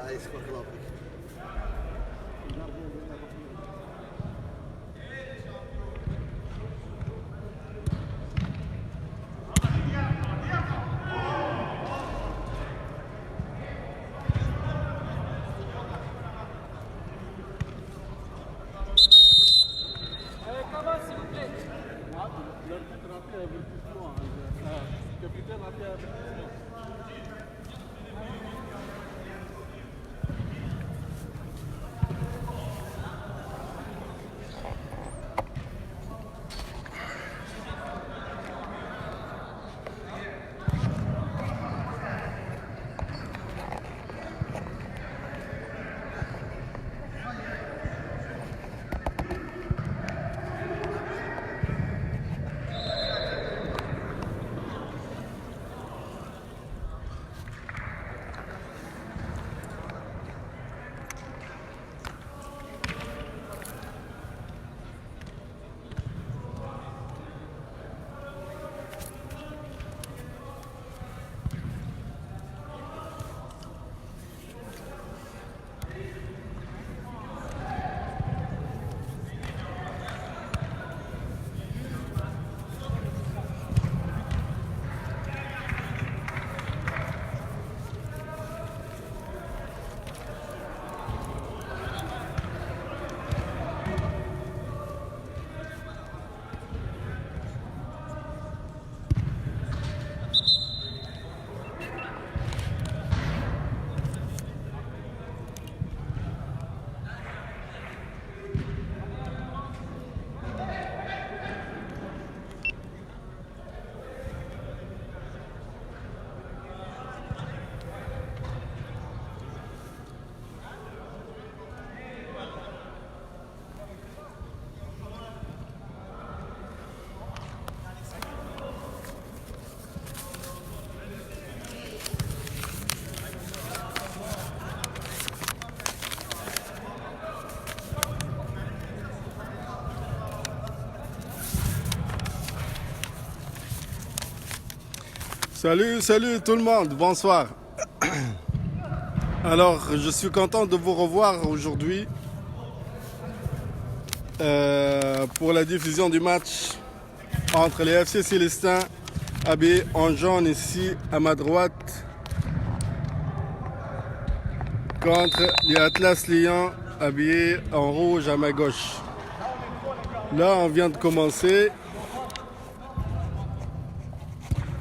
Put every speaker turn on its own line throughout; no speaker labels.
hij is gewoon geloof ik.
Salut tout le monde, bonsoir. Alors, je suis content de vous revoir aujourd'hui pour la diffusion du match entre les FC Célestins habillés en jaune ici à ma droite contre les Atlas Lions habillés en rouge à ma gauche. Là, on vient de commencer.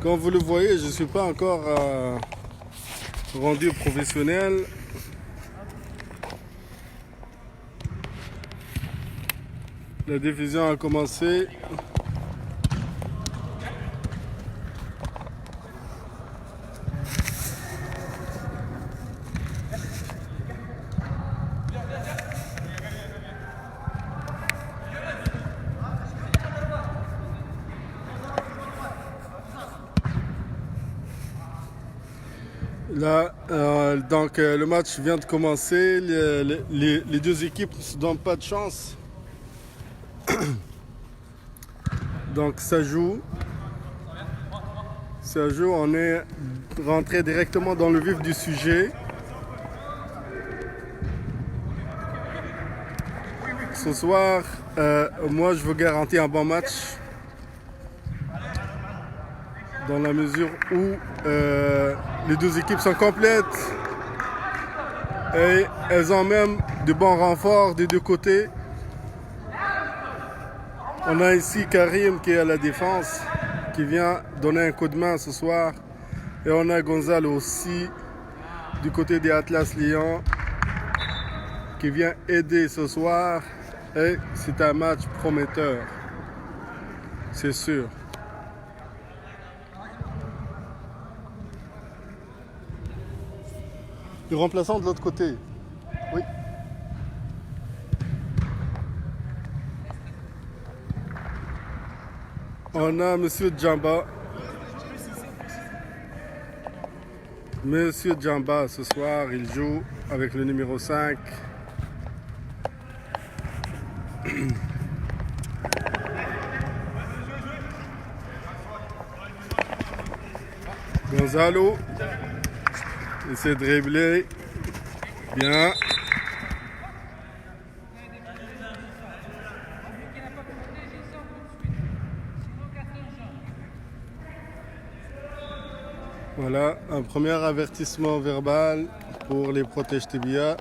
Comme vous le voyez, je ne suis pas encore rendu professionnel. La diffusion a commencé. Là, donc le match vient de commencer. Les deux équipes ne se donnent pas de chance. Donc ça joue. Ça joue. On est rentré directement dans le vif du sujet. Ce soir, moi je vous garantis un bon match. Dans la mesure où les deux équipes sont complètes et elles ont même de bons renforts des deux côtés. On a ici Karim qui est à la défense, qui vient donner un coup de main ce soir. Et on a Gonzalo aussi du côté des Atlas Lions qui vient aider ce soir. Et c'est un match prometteur, c'est sûr. Le remplaçant de l'autre côté. Oui. On a Monsieur Djamba. Monsieur Djamba, ce soir, il joue avec le numéro 5. Gonzalo essaie de dribbler. Bien. Voilà, un premier avertissement verbal pour les protèges tibia.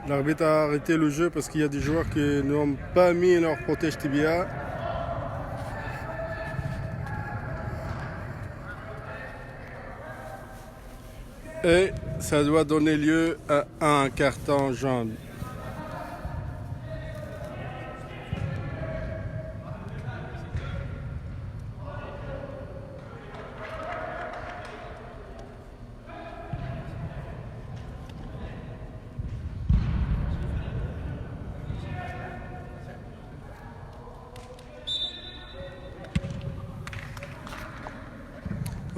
L'arbitre a arrêté le jeu parce qu'il y a des joueurs qui n'ont pas mis leur protège tibia. Et ça doit donner lieu à un carton jaune.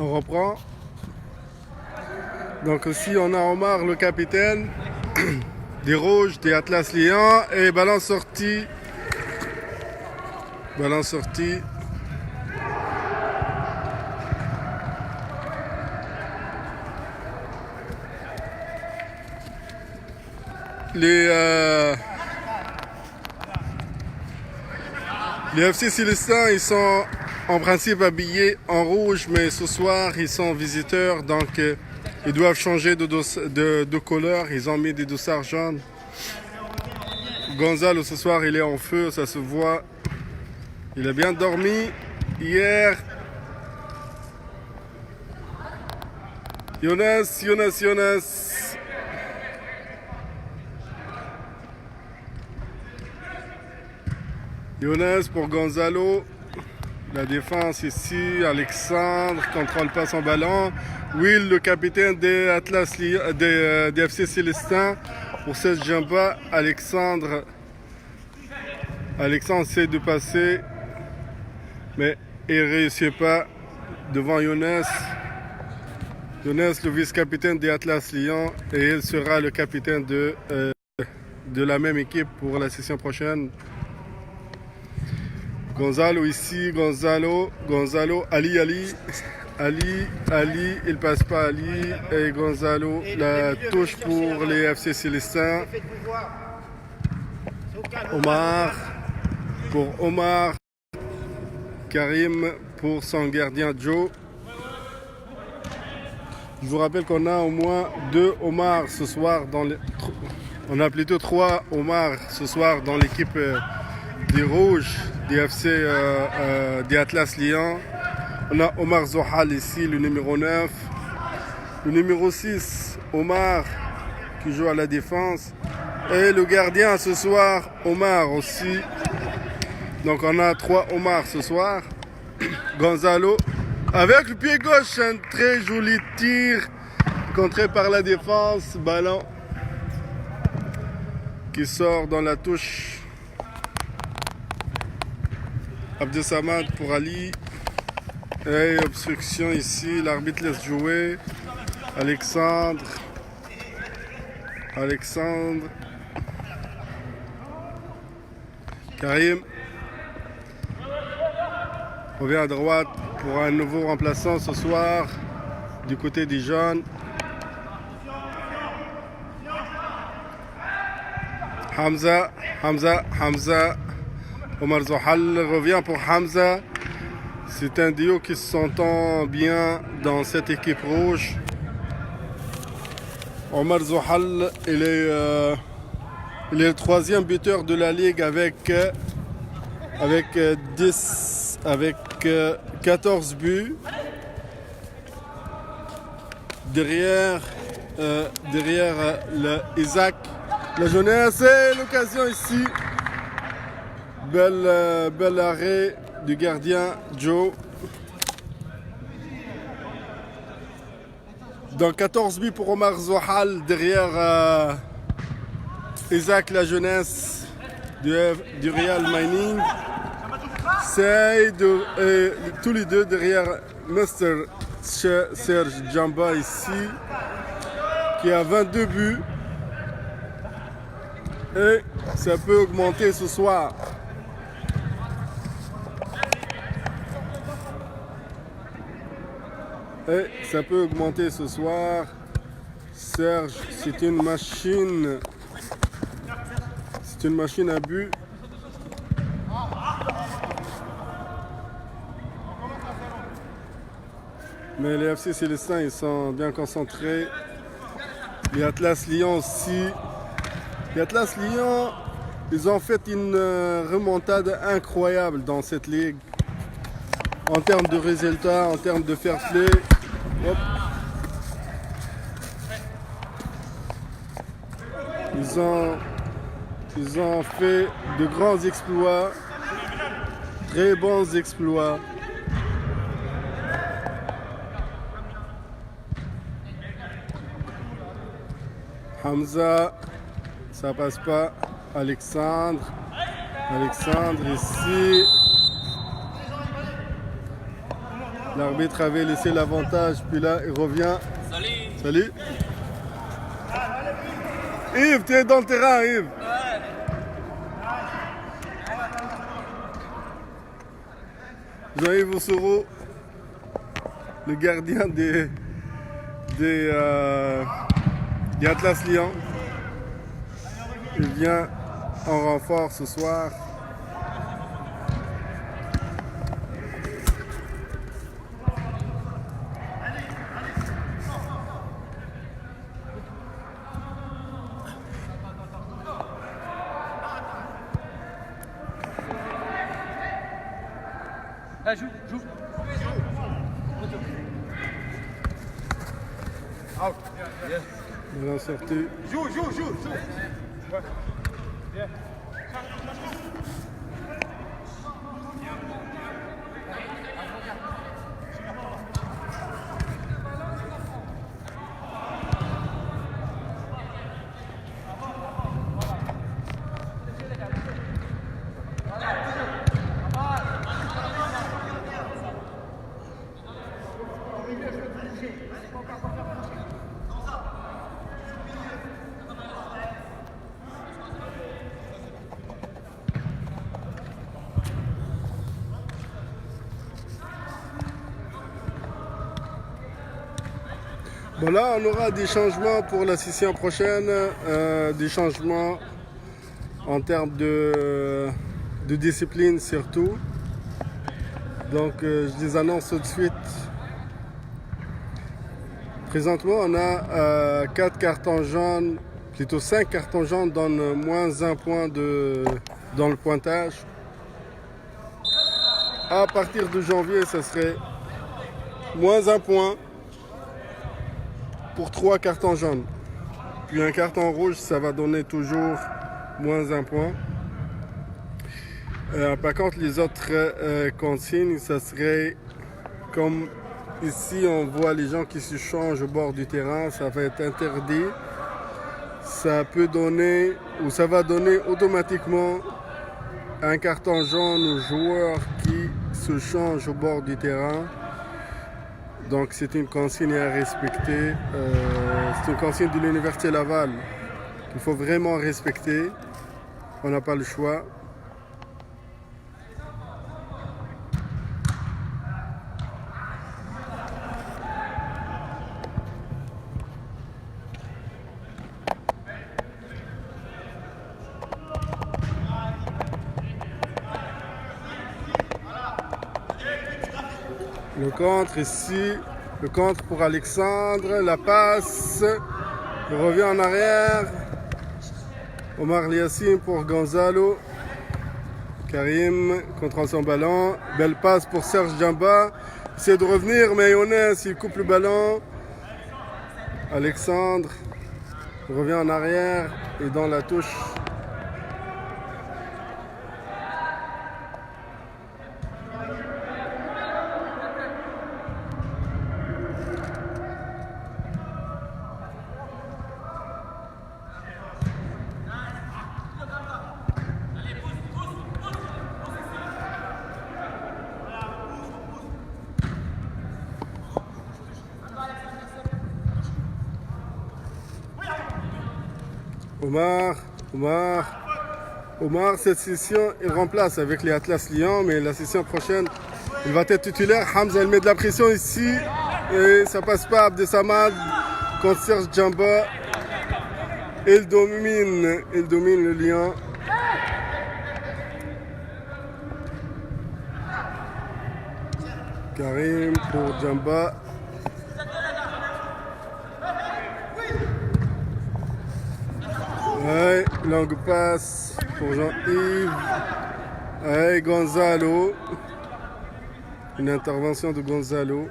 On reprend. Donc aussi on a Omar le capitaine des Rouges, des Atlas Lions, et ballon sorti. Ballon sorti. Les FC Célestins, ils sont en principe habillés en rouge, mais ce soir ils sont visiteurs, donc ils doivent changer de couleur. Ils ont mis des dossards jaunes. Gonzalo ce soir il est en feu, ça se voit. Il a bien dormi hier. Jonas. Jonas pour Gonzalo. La défense ici. Alexandre contrôle pas son ballon. Will, le capitaine des Atlas des FC Célestins. Pour cette jamba, Alexandre essaie de passer, mais il ne réussit pas devant Jonas. Jonas, le vice-capitaine des Atlas Lyon, et il sera le capitaine de la même équipe pour la session prochaine. Gonzalo ici, Gonzalo, Ali, il passe pas Ali, et Gonzalo, la touche pour les FC Célestins. Omar, Karim pour son gardien Joe. Je vous rappelle qu'on a au moins 2 Omar ce soir on a plutôt 3 Omar ce soir dans l'équipe des Rouges, des FC des Atlas Lyon. On a Omar Zohal ici, le numéro 9. Le numéro 6, Omar, qui joue à la défense. Et le gardien ce soir, Omar aussi. Donc on a 3 Omar ce soir. Gonzalo, avec le pied gauche, un très joli tir. Contré par la défense. Ballon qui sort dans la touche. Abdesamad pour Ali. Et obstruction ici, l'arbitre laisse jouer. Alexandre. Karim revient à droite pour un nouveau remplaçant ce soir du côté des jeunes. Hamza. Omar Zohal revient pour Hamza. C'est un duo qui s'entend bien dans cette équipe rouge. Omar Zohal, il est le 3e buteur de la ligue avec 14 buts. Derrière Isaac, la jeunesse, et l'occasion ici. Bel arrêt du gardien Joe. Donc 14 buts pour Omar Zohal derrière Isaac, la jeunesse du Real Mining. C'est tous les deux derrière Mr. Serge Djamba ici, qui a 22 buts. Et ça peut augmenter ce soir. Et ça peut augmenter ce soir. Serge, c'est une machine. C'est une machine à but. Mais les FC Célestins, ils sont bien concentrés. Les Atlas Lyon aussi. Les Atlas Lyon, ils ont fait une remontade incroyable dans cette ligue. En termes de résultats, en termes de fair play. Hop. Ils ont fait de grands exploits, très bons exploits. Hamza, ça passe pas. Alexandre ici. L'arbitre avait laissé l'avantage, puis là il revient. Salut. Yves, tu es dans le terrain, Yves. Jean-Yves Oussoro, le gardien des Atlas Lyon. Il vient en renfort ce soir.
Joue.
Out. Yes. Bien sorti.
Joue. Ouais. Yeah.
Bon là, on aura des changements pour la session prochaine, des changements en termes de discipline surtout. Donc je les annonce tout de suite. Présentement, on a 4 cartons jaunes, plutôt 5 cartons jaunes donnent moins 1 point dans le pointage. À partir de janvier, ça serait moins 1 point pour 3 cartons jaunes. Puis un carton rouge, ça va donner toujours moins 1 point. Par contre, les autres consignes, ça serait comme ici, on voit les gens qui se changent au bord du terrain, ça va être interdit. Ça peut donner, ou ça va donner automatiquement un carton jaune aux joueurs qui se changent au bord du terrain. Donc c'est une consigne à respecter. C'est une consigne de l'Université Laval qu'il faut vraiment respecter. On n'a pas le choix. Le contre ici, le contre pour Alexandre, la passe, il revient en arrière. Omar Liassine pour Gonzalo. Karim contre son ballon. Belle passe pour Serge Djamba. Il essaie de revenir, mais Younes, il coupe le ballon. Alexandre revient en arrière et dans la touche. Omar, cette session, il remplace avec les Atlas Lyon, mais la session prochaine, il va être titulaire. Hamza, il met de la pression ici. Et ça passe pas. Abdesamad contre Serge Djamba. Il domine le Lyon. Karim pour Djamba. Ouais, longue passe pour Jean-Yves. Ouais, Gonzalo. Une intervention de Gonzalo.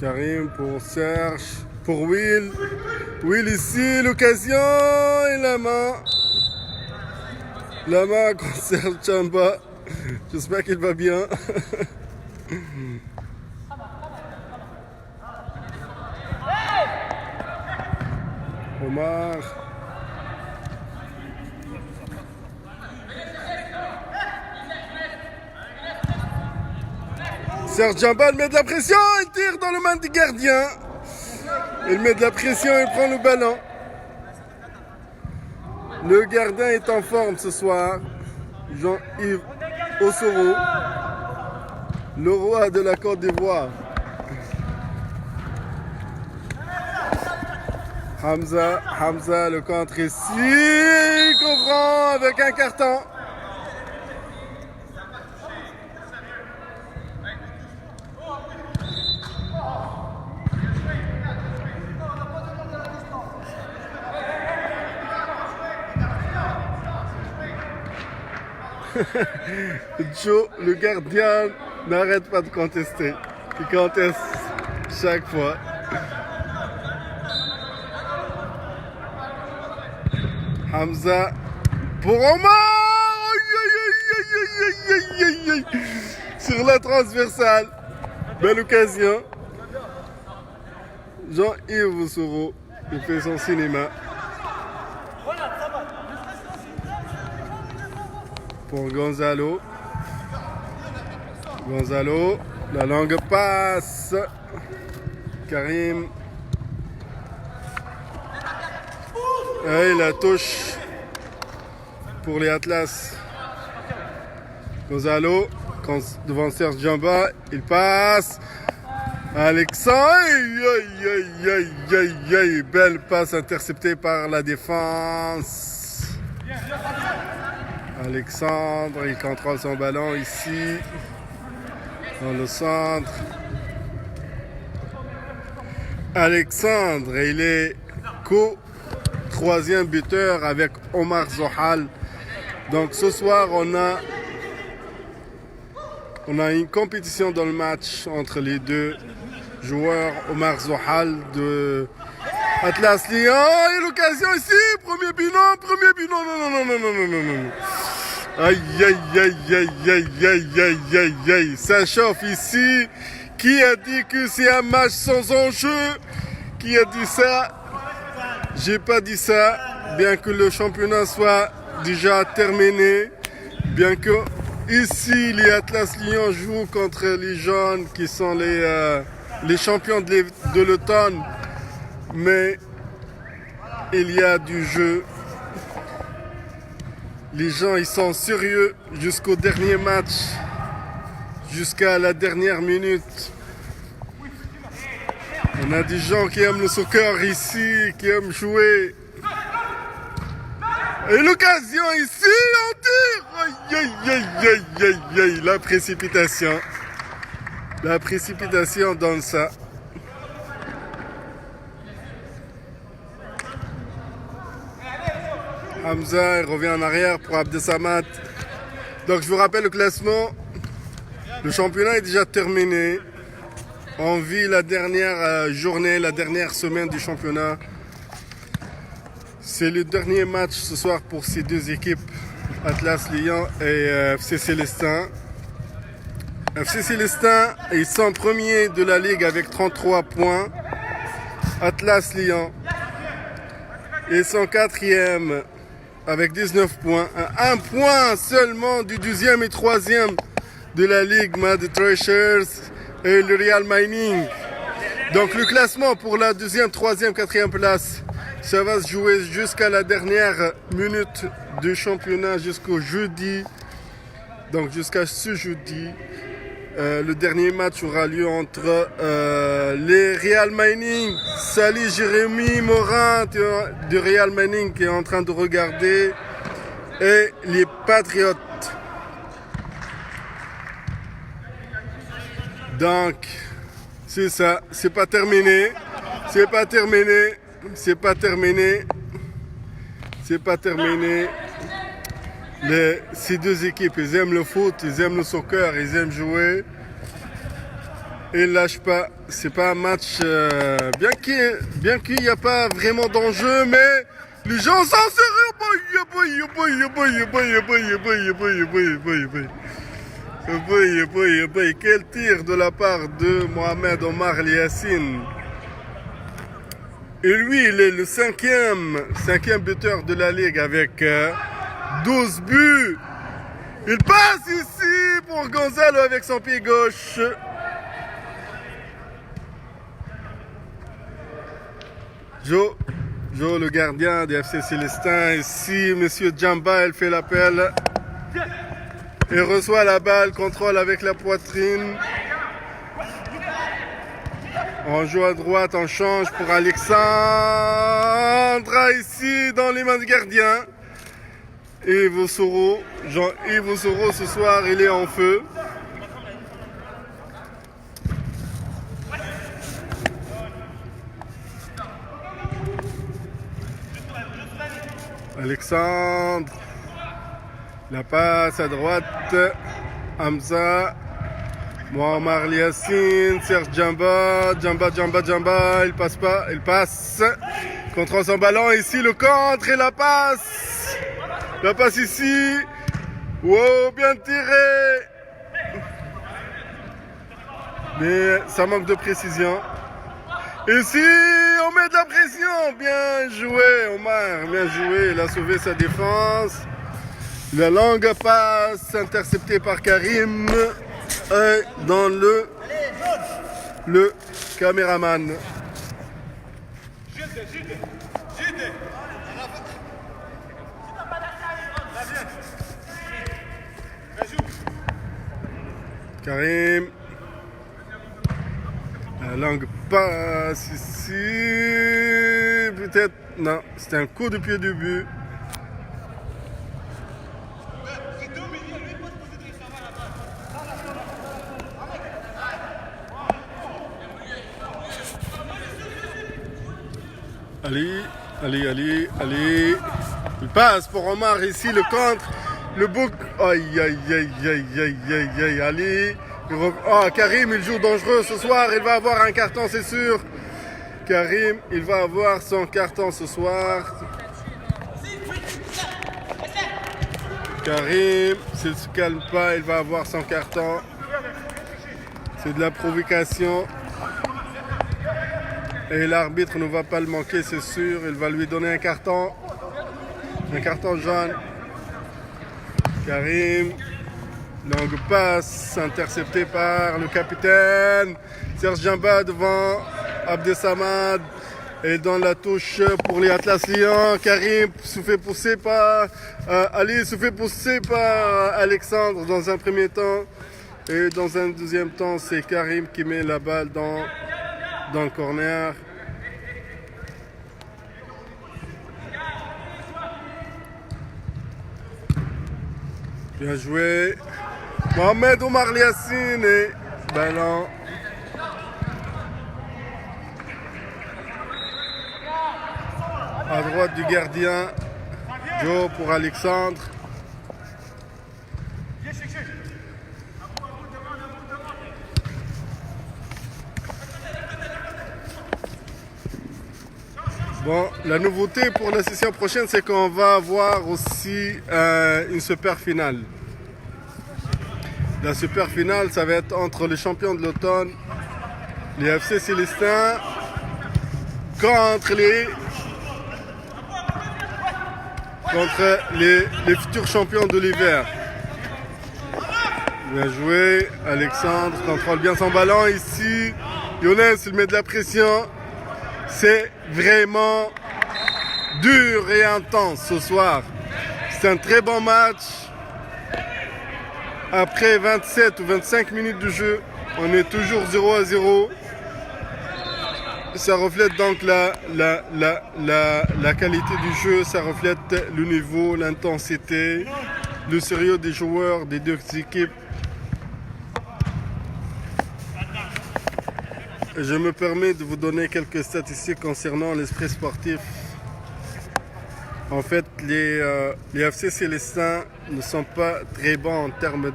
Karim pour Serge. Pour Will. Will ici, l'occasion et la main. La main contre Serge Djamba. J'espère qu'il va bien. Omar. Serge Djamba met de la pression, il tire dans le main du gardien. Il met de la pression, il prend le ballon. Le gardien est en forme ce soir. Jean-Yves Osoro, le roi de la Côte d'Ivoire. Hamza, le contre ici, il comprend avec un carton. Joe, le gardien, n'arrête pas de contester. Il conteste chaque fois. Hamza pour Omar. Sur la transversale. Belle occasion. Jean-Yves Osoro, il fait son cinéma. Pour Gonzalo. Gonzalo, la longue passe. Karim. Et la touche pour les Atlas. Gonzalo, devant Serge Djamba, il passe. Alexandre, belle passe interceptée par la défense. Alexandre, il contrôle son ballon ici, dans le centre. Alexandre, il est troisième buteur avec Omar Zohal. Donc ce soir, on a une compétition dans le match entre les deux joueurs. Omar Zohal de Atlas Lyon. Et l'occasion ici, premier but, non. Aïe. Ça chauffe ici. Qui a dit que c'est un match sans enjeu? Qui a dit ça? J'ai pas dit ça. Bien que le championnat soit déjà terminé. Bien que ici, les Atlas Lyon jouent contre les jeunes qui sont les champions de l'automne. Mais il y a du jeu. Les gens, ils sont sérieux jusqu'au dernier match, jusqu'à la dernière minute. On a des gens qui aiment le soccer ici, qui aiment jouer. Et l'occasion ici, on tire. Aïe. La précipitation. La précipitation donne ça. Hamza, il revient en arrière pour Abdesamad. Donc je vous rappelle le classement. Le championnat est déjà terminé. On vit la dernière journée, la dernière semaine du championnat. C'est le dernier match ce soir pour ces deux équipes, Atlas Lyon et FC Célestin. FC Célestin, ils sont premiers de la ligue avec 33 points. Atlas Lyon, ils sont quatrième avec 19 points. Un point seulement du 12e et 3e de la ligue Mad Thrashers et le Real Mining. Donc le classement pour la 2e, 3e, 4e place Ça va se jouer jusqu'à la dernière minute du championnat, jusqu'au jeudi. Donc jusqu'à ce jeudi. Le dernier match aura lieu entre les Real Mining. Salut Jérémy Morin du Real Mining qui est en train de regarder. Et les Patriotes. Donc, c'est ça. C'est pas terminé. C'est pas terminé. C'est pas terminé. C'est pas terminé. Ces deux équipes, ils aiment le foot, ils aiment le soccer, ils aiment jouer. Ils lâchent pas. C'est pas un match, bien qu'il n'y a pas vraiment d'enjeu, mais les gens s'en sérieux. Quel tir de la part de Mohamed Omar Yassine. Et lui, il est le cinquième buteur de la ligue avec 12 buts. Il passe ici pour Gonzalo avec son pied gauche. Joe, le gardien du FC Célestin. Ici, Monsieur Djamba, il fait l'appel. Il reçoit la balle, contrôle avec la poitrine. On joue à droite, on change pour Alexandre. Ici, dans les mains du gardien. Yves Soro, Jean-Yves Soro, ce soir, il est en feu. Alexandre. La passe à droite. Hamza. Mohamed Yassine. Serge Djamba. Djamba. Il passe pas. Il passe. Contrôle son ballon. Ici, le contre et la passe. La passe ici. Wow, bien tiré. Mais ça manque de précision. Ici, on met de la pression. Bien joué, Omar. Bien joué. Il a sauvé sa défense. La longue passe interceptée par Karim. Et dans le caméraman. Karim. La longue passe ici. Peut-être. Non, c'était un coup de pied du but. Allez. Il passe pour Omar ici, le contre. Le bouc. Aïe. Allez. Oh, Karim, il joue dangereux ce soir. Il va avoir un carton, c'est sûr. Karim, il va avoir son carton ce soir. Karim, s'il ne se calme pas, il va avoir son carton. C'est de la provocation. Et l'arbitre ne va pas le manquer, c'est sûr. Il va lui donner un carton. Un carton jaune. Karim. Longue passe interceptée par le capitaine. Serge Djamba devant Abdesamad. Et dans la touche pour les Atlas Lyon. Karim se fait pousser par Ali, se fait pousser par Alexandre dans un premier temps. Et dans un deuxième temps, c'est Karim qui met la balle dans le corner. Bien joué. Mohamed Omar Yassine et ballon. À droite du gardien. Joe pour Alexandre. Bon, la nouveauté pour la session prochaine, c'est qu'on va avoir aussi une super finale. La super finale, ça va être entre les champions de l'automne, les FC Célestins, contre les futurs champions de l'hiver. Bien joué, Alexandre contrôle bien son ballon ici. Younes, il met de la pression. C'est vraiment dur et intense ce soir. C'est un très bon match. Après 27 ou 25 minutes de jeu, on est toujours 0-0. Ça reflète donc la qualité du jeu, ça reflète le niveau, l'intensité, le sérieux des joueurs des deux équipes. Je me permets de vous donner quelques statistiques concernant l'esprit sportif. En fait, les FC Célestins ne sont pas très bons en termes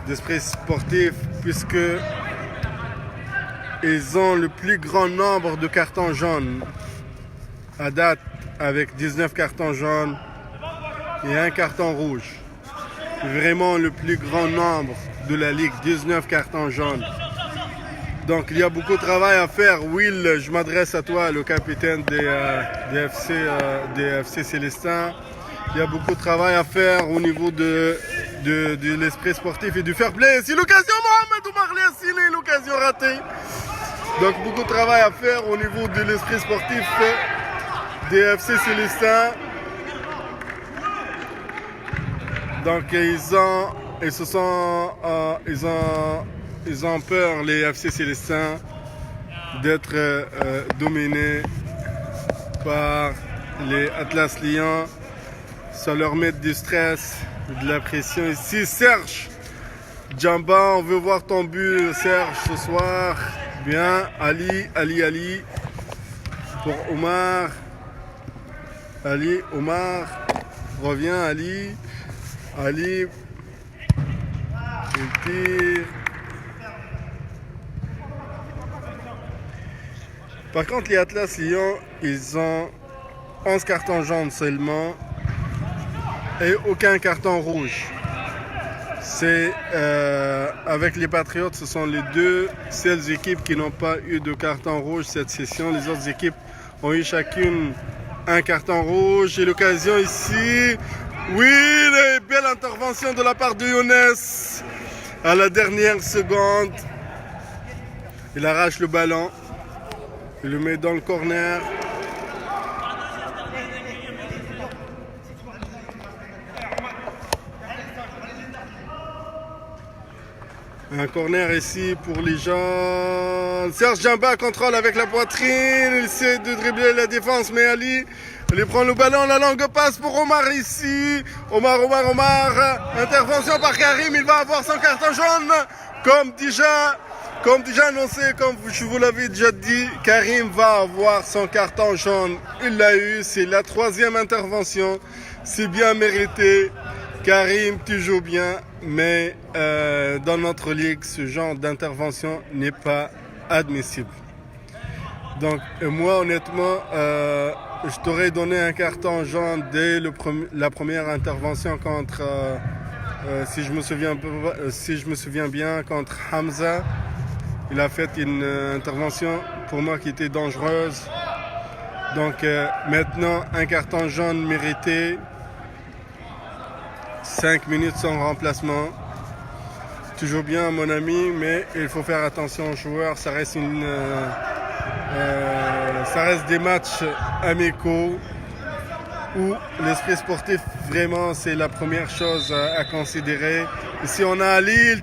d'esprit sportif, puisque ils ont le plus grand nombre de cartons jaunes à date, avec 19 cartons jaunes et un carton rouge. Vraiment le plus grand nombre de la Ligue, 19 cartons jaunes. Donc il y a beaucoup de travail à faire. Will, je m'adresse à toi, le capitaine des FC Célestins. Il y a beaucoup de travail à faire au niveau de l'esprit sportif et du fair play. C'est l'occasion, Mohamed Oumar Yassine, l'occasion ratée. Donc beaucoup de travail à faire au niveau de l'esprit sportif des FC Célestins. Donc ils ont peur, les FC Célestins, d'être dominés par les Atlas Lions. Ça leur met du stress, de la pression. Ici, Serge Djamba, on veut voir ton but, Serge, ce soir. Bien, Ali. Pour Omar. Omar. Reviens, Ali. Il tire. Par contre, les Atlas Lions, ils ont 11 cartons jaunes seulement et aucun carton rouge. Avec les Patriots, ce sont les deux seules équipes qui n'ont pas eu de carton rouge cette session. Les autres équipes ont eu chacune un carton rouge. Et l'occasion ici, oui, belle intervention de la part de Younes à la dernière seconde. Il arrache le ballon, il le met dans le corner. Un corner ici pour les gens. Serge Djamba contrôle avec la poitrine. Il essaie de dribbler la défense, mais Ali prend le ballon. La longue passe pour Omar ici. Omar. Intervention par Karim. Il va avoir son carton jaune. Comme déjà annoncé, comme je vous l'avais déjà dit, Karim va avoir son carton jaune. Il l'a eu. C'est la 3e intervention. C'est bien mérité. Karim, tu joues bien, mais dans notre ligue, ce genre d'intervention n'est pas admissible. Donc, moi, honnêtement, je t'aurais donné un carton jaune dès la première intervention contre, si je me souviens bien, contre Hamza. Il a fait une intervention pour moi qui était dangereuse. Donc, maintenant, un carton jaune mérité. 5 minutes sans remplacement. Toujours bien, mon ami, mais il faut faire attention aux joueurs. Ça reste des matchs amicaux où l'esprit sportif, vraiment, c'est la première chose à considérer. Ici, on a Ali,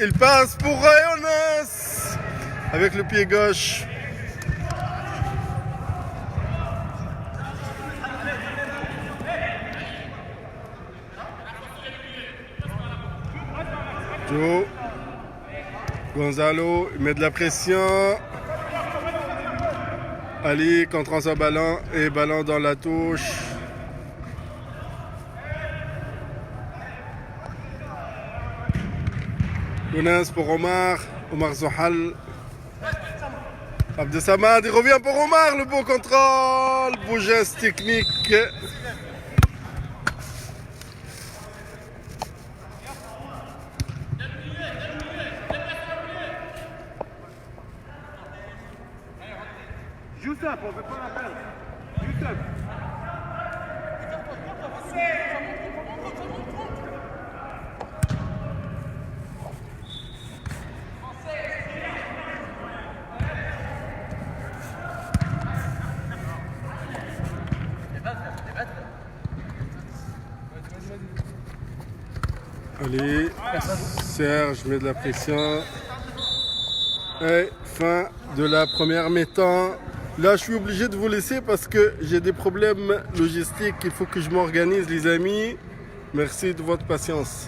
il passe pour Younes avec le pied gauche. Gonzalo, il met de la pression. Ali contre son ballon et ballon dans la touche. Younes pour Omar Zohal. Abdesamad, il revient pour Omar, le beau contrôle, beau geste technique.
Youssef, on ne veut pas la perdre. Youssef.
Allez, Serge met de la pression. Et fin de la première mi-temps. Là, je suis obligé de vous laisser parce que j'ai des problèmes logistiques. Il faut que je m'organise, les amis. Merci de votre patience.